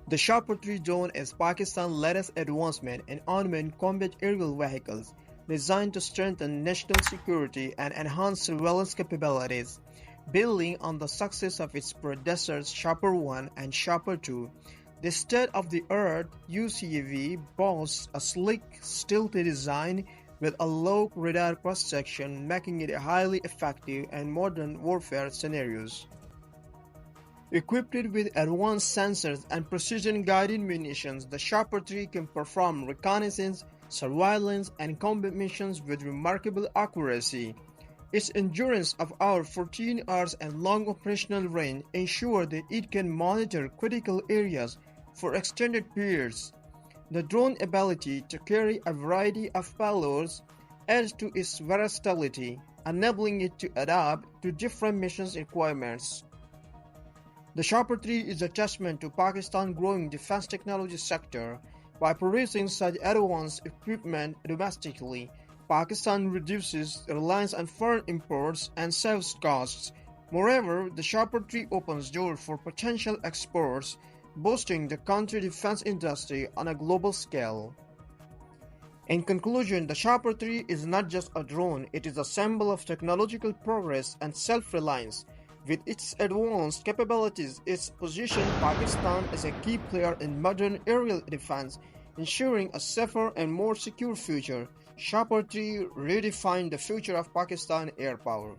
The Shahpar-III drone is Pakistan's latest advancement in unmanned combat aerial vehicles, designed to strengthen national security and enhance surveillance capabilities. Building on the success of its predecessors Shahpar-I and Shahpar-II, the state-of-the-art UCAV boasts a sleek, stealthy design with a low radar cross-section, making it highly effective in modern warfare scenarios. Equipped with advanced sensors and precision-guided munitions, the Shahpar-III can perform reconnaissance, surveillance, and combat missions with remarkable accuracy. Its endurance of over 14 hours and long operational range ensure that it can monitor critical areas for extended periods. The drone ability to carry a variety of payloads adds to its versatility, enabling it to adapt to different mission requirements. The Shahpar-III is a testament to Pakistan's growing defense technology sector. By producing such advanced equipment domestically, Pakistan reduces reliance on foreign imports and saves costs. Moreover, the Shahpar-III opens doors for potential exports, boosting the country's defense industry on a global scale. In conclusion, the Shahpar-III is not just a drone, it is a symbol of technological progress and self-reliance. With its advanced capabilities, it positions Pakistan as a key player in modern aerial defense, ensuring a safer and more secure future. Shahpar-III redefined the future of Pakistan air power.